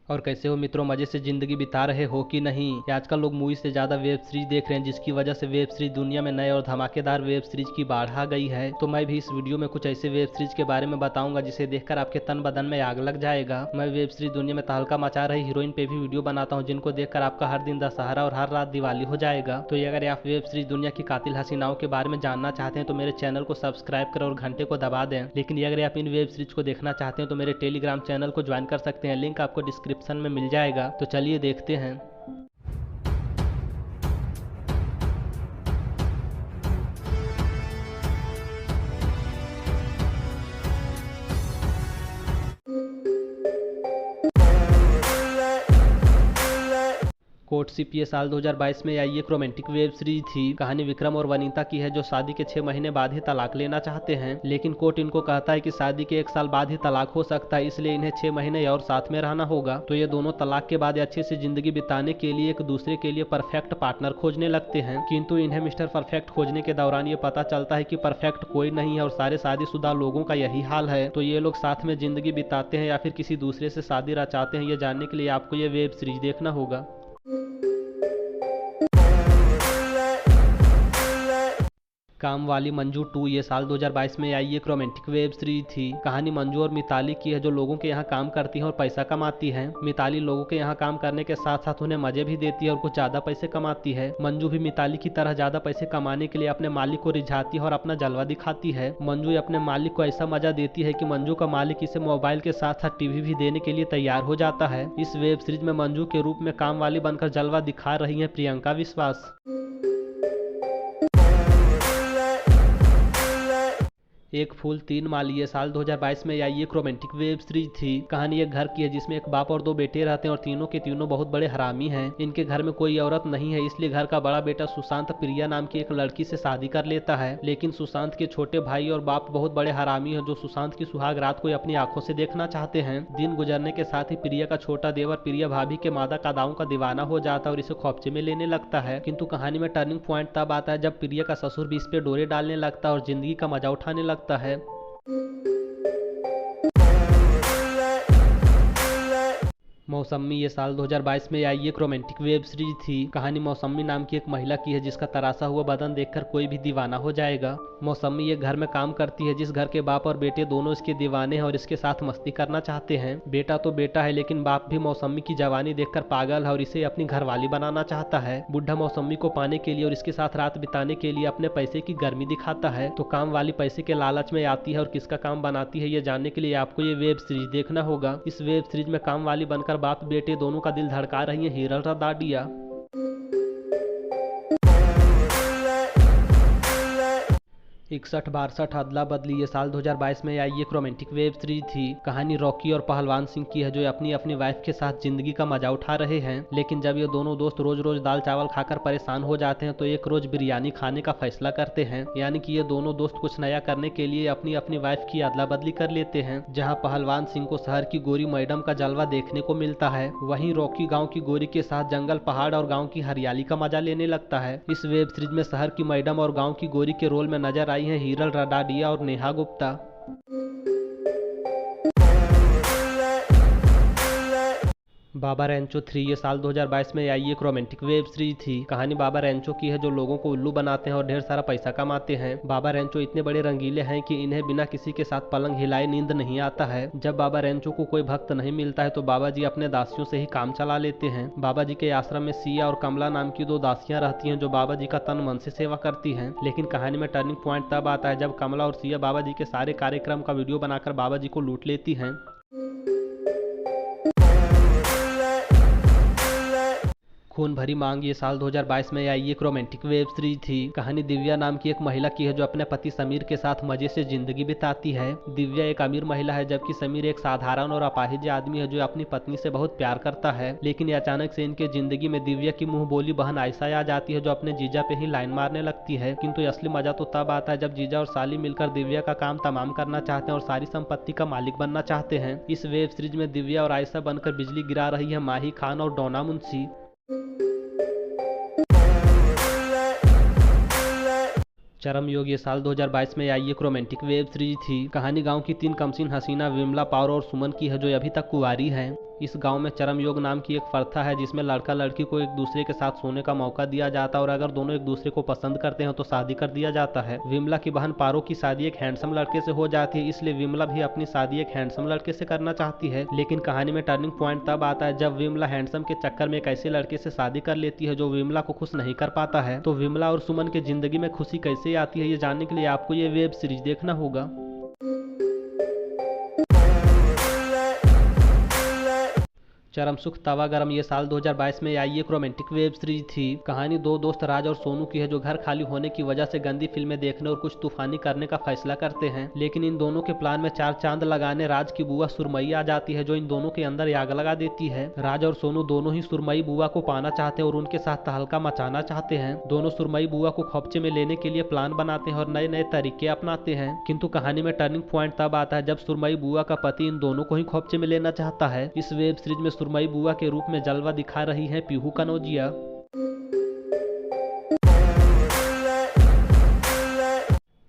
और कैसे हो मित्रों, मजे से जिंदगी बिता रहे हो कि नहीं। आजकल लोग मूवी से ज्यादा वेब सीरीज देख रहे हैं, जिसकी वजह से वेब सीरीज दुनिया में नए और धमाकेदार वेब सीरीज की बाढ़ आ गई है। तो मैं भी इस वीडियो में कुछ ऐसे वेब सीरीज के बारे में बताऊंगा जिसे देखकर आपके तन बदन में आग लग जाएगा। मैं वेब सीरीज दुनिया में तहलका मचा रही हीरोइन पे भी वीडियो बनाता हूँ, जिनको देखकर आपका हर दिन दशहरा और हर रात दिवाली हो जाएगा। तो अगर आप वेब सीरीज दुनिया की कातिल हसीनाओं के बारे में जानना चाहते हैं तो मेरे चैनल को सब्सक्राइब करें और घंटे को दबा दें। लेकिन अगर आप इन वेब सीरीज को देखना चाहते हैं तो मेरे टेलीग्राम चैनल को ज्वाइन कर सकते हैं, लिंक आपको डिस्क्रिप्शन में मिल जाएगा। तो चलिए देखते हैं। कोर्ट सीपीए साल 2022 में आई एक रोमांटिक वेब सीरीज थी। कहानी विक्रम और वनीता की है, जो शादी के 6 महीने बाद ही तलाक लेना चाहते हैं, लेकिन कोर्ट इनको कहता है कि शादी के 1 साल बाद ही तलाक हो सकता है, इसलिए इन्हें 6 महीने और साथ में रहना होगा। तो ये दोनों तलाक के बाद अच्छे से जिंदगी बिताने के लिए एक दूसरे के लिए परफेक्ट पार्टनर खोजने लगते हैं। किंतु इन्हें मिस्टर परफेक्ट खोजने के दौरान ये पता चलता है कि परफेक्ट कोई नहीं है और सारे शादीशुदा लोगों का यही हाल है। तो ये लोग साथ में जिंदगी बिताते हैं या फिर किसी दूसरे से शादी रचाते हैं, ये जानने के लिए आपको ये वेब सीरीज देखना होगा। काम वाली मंजू 2 ये साल 2022 में आई एक रोमांटिक वेब सीरीज थी। कहानी मंजू और मिताली की है, जो लोगों के यहाँ काम करती है और पैसा कमाती है। मिताली लोगों के यहाँ काम करने के साथ साथ उन्हें मजे भी देती है और कुछ ज्यादा पैसे कमाती है। मंजू भी मिताली की तरह ज्यादा पैसे कमाने के लिए अपने मालिक को रिझाती है और अपना जलवा दिखाती है। मंजू अपने मालिक को ऐसा मजा देती है कि मंजू का मालिक इसे मोबाइल के साथ साथ टीवी भी देने के लिए तैयार हो जाता है। इस वेब सीरीज में मंजू के रूप में काम वाली बनकर जलवा दिखा रही है प्रियंका विश्वास। एक फूल 3 माली ये साल 2022 में आई एक रोमांटिक वेब सीरीज थी। कहानी एक घर की है, जिसमें एक बाप और 2 बेटे रहते हैं और तीनों के तीनों बहुत बड़े हरामी हैं। इनके घर में कोई औरत नहीं है, इसलिए घर का बड़ा बेटा सुशांत प्रिया नाम की एक लड़की से शादी कर लेता है। लेकिन सुशांत के छोटे भाई और बाप बहुत बड़े हरामी हैं, जो सुशांत की सुहाग रात को अपनी आंखों से देखना चाहते हैं। दिन गुजरने के साथ ही प्रिया का छोटा देवर प्रिया भाभी के मादक अदाओं का दीवाना हो जाता है और इसे खौफचे में लेने लगता है। किंतु कहानी में टर्निंग पॉइंट तब आता है जब प्रिया का ससुर भी इस पे डोरे डालने लगता है और जिंदगी का मजा उठाने लगता है। मौसमी ये साल 2022 में आई एक रोमांटिक वेब सीरीज थी। कहानी मौसमी नाम की एक महिला की है, जिसका तरासा हुआ बदन देखकर कोई भी दीवाना हो जाएगा। मौसमी एक घर में काम करती है, जिस घर के बाप और बेटे दोनों इसके दीवाने हैं और इसके साथ मस्ती करना चाहते हैं। बेटा तो बेटा है, लेकिन बाप भी मौसमी की जवानी देखकर पागल है और इसे अपनी घरवाली बनाना चाहता है। बुढ़ा मौसमी को पाने के लिए और इसके साथ रात बिताने के लिए अपने पैसे की गर्मी दिखाता है। तो काम वाली पैसे के लालच में आती है और किसका काम बनाती है, ये जानने के लिए आपको ये वेब सीरीज देखना होगा। इस वेब सीरीज में काम वाली बनकर बाप बेटे दोनों का दिल धड़का रही है हीरल रदाडिया। 61-62 अदला बदली ये साल 2022 में आई एक रोमांटिक वेब सीरीज थी। कहानी रॉकी और पहलवान सिंह की है, जो अपनी अपनी वाइफ के साथ जिंदगी का मजा उठा रहे हैं। लेकिन जब ये दोनों दोस्त रोज रोज दाल चावल खाकर परेशान हो जाते हैं तो एक रोज बिरयानी खाने का फैसला करते हैं। यानी कि ये दोनों दोस्त कुछ नया करने के लिए अपनी अपनी वाइफ की अदला बदली कर लेते हैं। जहाँ पहलवान सिंह को शहर की गोरी मैडम का जलवा देखने को मिलता है, वहीं रॉकी गाँव की गोरी के साथ जंगल पहाड़ और गाँव की हरियाली का मजा लेने लगता है। इस वेब सीरीज में शहर की मैडम और गाँव की गोरी के रोल में नजर आई है हीरल रडाडिया और नेहा गुप्ता। बाबा रैंचो 3 ये साल 2022 में आई एक रोमांटिक वेब सीरीज थी। कहानी बाबा रैंचो की है, जो लोगों को उल्लू बनाते हैं और ढेर सारा पैसा कमाते हैं। बाबा रैंचो इतने बड़े रंगीले हैं कि इन्हें बिना किसी के साथ पलंग हिलाए नींद नहीं आता है। जब बाबा रैंचो को कोई भक्त नहीं मिलता है तो बाबा जी अपने दासियों से ही काम चला लेते हैं। बाबा जी के आश्रम में सिया और कमला नाम की 2 दासियां रहती हैं, जो बाबा जी का तन मन से सेवा करती हैं। लेकिन कहानी में टर्निंग पॉइंट तब आता है जब कमला और सिया बाबा जी के सारे कार्यक्रम का वीडियो बनाकर बाबा जी को लूट लेती हैं। खून भरी मांग ये साल 2022 में आई एक रोमांटिक वेब सीरीज थी। कहानी दिव्या नाम की एक महिला की है, जो अपने पति समीर के साथ मजे से जिंदगी बिताती है। दिव्या एक अमीर महिला है, जबकि समीर एक साधारण और अपाहिज आदमी है, जो अपनी पत्नी से बहुत प्यार करता है। लेकिन अचानक से इनके जिंदगी में दिव्या की मुंह बोली बहन आयशा आ जाती है, जो अपने जीजा पे ही लाइन मारने लगती है। किंतु असली मजा तो तब आता है जब जीजा और साली मिलकर दिव्या का काम तमाम करना चाहते हैं और सारी संपत्ति का मालिक बनना चाहते हैं। इस वेब सीरीज में दिव्या और आयशा बनकर बिजली गिरा रही है माही खान और डोना मुंशी। चरम योग ये साल 2022 में आई एक रोमांटिक वेब सीरीज थी। कहानी गांव की 3 कमसीन हसीना विमला पावर और सुमन की है, जो अभी तक कुंवारी हैं। इस गांव में चरम योग नाम की एक प्रथा है जिसमें लड़का लड़की को एक दूसरे के साथ सोने का मौका दिया जाता है और अगर दोनों एक दूसरे को पसंद करते हैं तो शादी कर दिया जाता है। विमला की बहन पारो की शादी एक हैंडसम लड़के से हो जाती है, इसलिए विमला भी अपनी शादी एक हैंडसम लड़के से करना चाहती है। लेकिन कहानी में टर्निंग पॉइंट तब आता है जब विमला हैंडसम के चक्कर में एक ऐसे लड़के से शादी कर लेती है जो विमला को खुश नहीं कर पाता है। तो विमला और सुमन की जिंदगी में खुशी कैसे आती है ये जानने के लिए आपको ये वेब सीरीज देखना होगा। चरम सुख तवा गरम ये साल 2022 में आई एक रोमांटिक वेब सीरीज थी। कहानी दो दोस्त राज और सोनू की है जो घर खाली होने की वजह से गंदी फिल्में देखने और कुछ तूफानी करने का फैसला करते हैं। लेकिन इन दोनों के प्लान में चार चांद लगाने राज की बुआ सुरमई आ जाती है जो इन दोनों के अंदर आग लगा देती है। राज और सोनू दोनों ही सुरमई बुआ को पाना चाहते हैं और उनके साथ तहलका मचाना चाहते हैं। दोनों सुरमई बुआ को खौफचे में लेने के लिए प्लान बनाते हैं और नए नए तरीके अपनाते हैं। किंतु कहानी में टर्निंग पॉइंट तब आता है जब सुरमई बुआ का पति इन दोनों को ही खौफचे में लेना चाहता है। इस वेब सीरीज में सुरमई बुआ के रूप में जलवा दिखा रही है पीहू कनौजिया।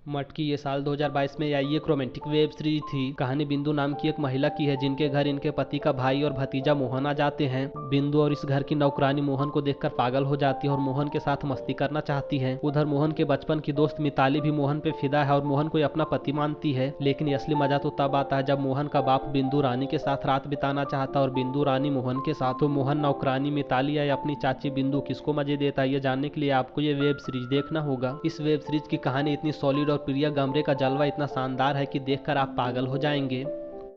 मटकी ये साल 2022 में आई एक रोमांटिक वेब सीरीज थी। कहानी बिंदु नाम की एक महिला की है जिनके घर इनके पति का भाई और भतीजा मोहन आ जाते हैं। बिंदु और इस घर की नौकरानी मोहन को देखकर पागल हो जाती है और मोहन के साथ मस्ती करना चाहती है। उधर मोहन के बचपन की दोस्त मिताली भी मोहन पे फिदा है और मोहन को अपना पति मानती है। लेकिन असली मजा तो तब आता है जब मोहन का बाप बिंदु रानी के साथ रात बिताना चाहता है और बिंदु रानी मोहन के साथ। तो मोहन नौकरानी मिताली या अपनी चाची बिंदु किसको मजे देता है ये जानने के लिए आपको ये वेब सीरीज देखना होगा। इस वेब सीरीज की कहानी इतनी सॉलिड और प्रिया गमरे का जलवा इतना शानदार है कि देखकर आप पागल हो जाएंगे।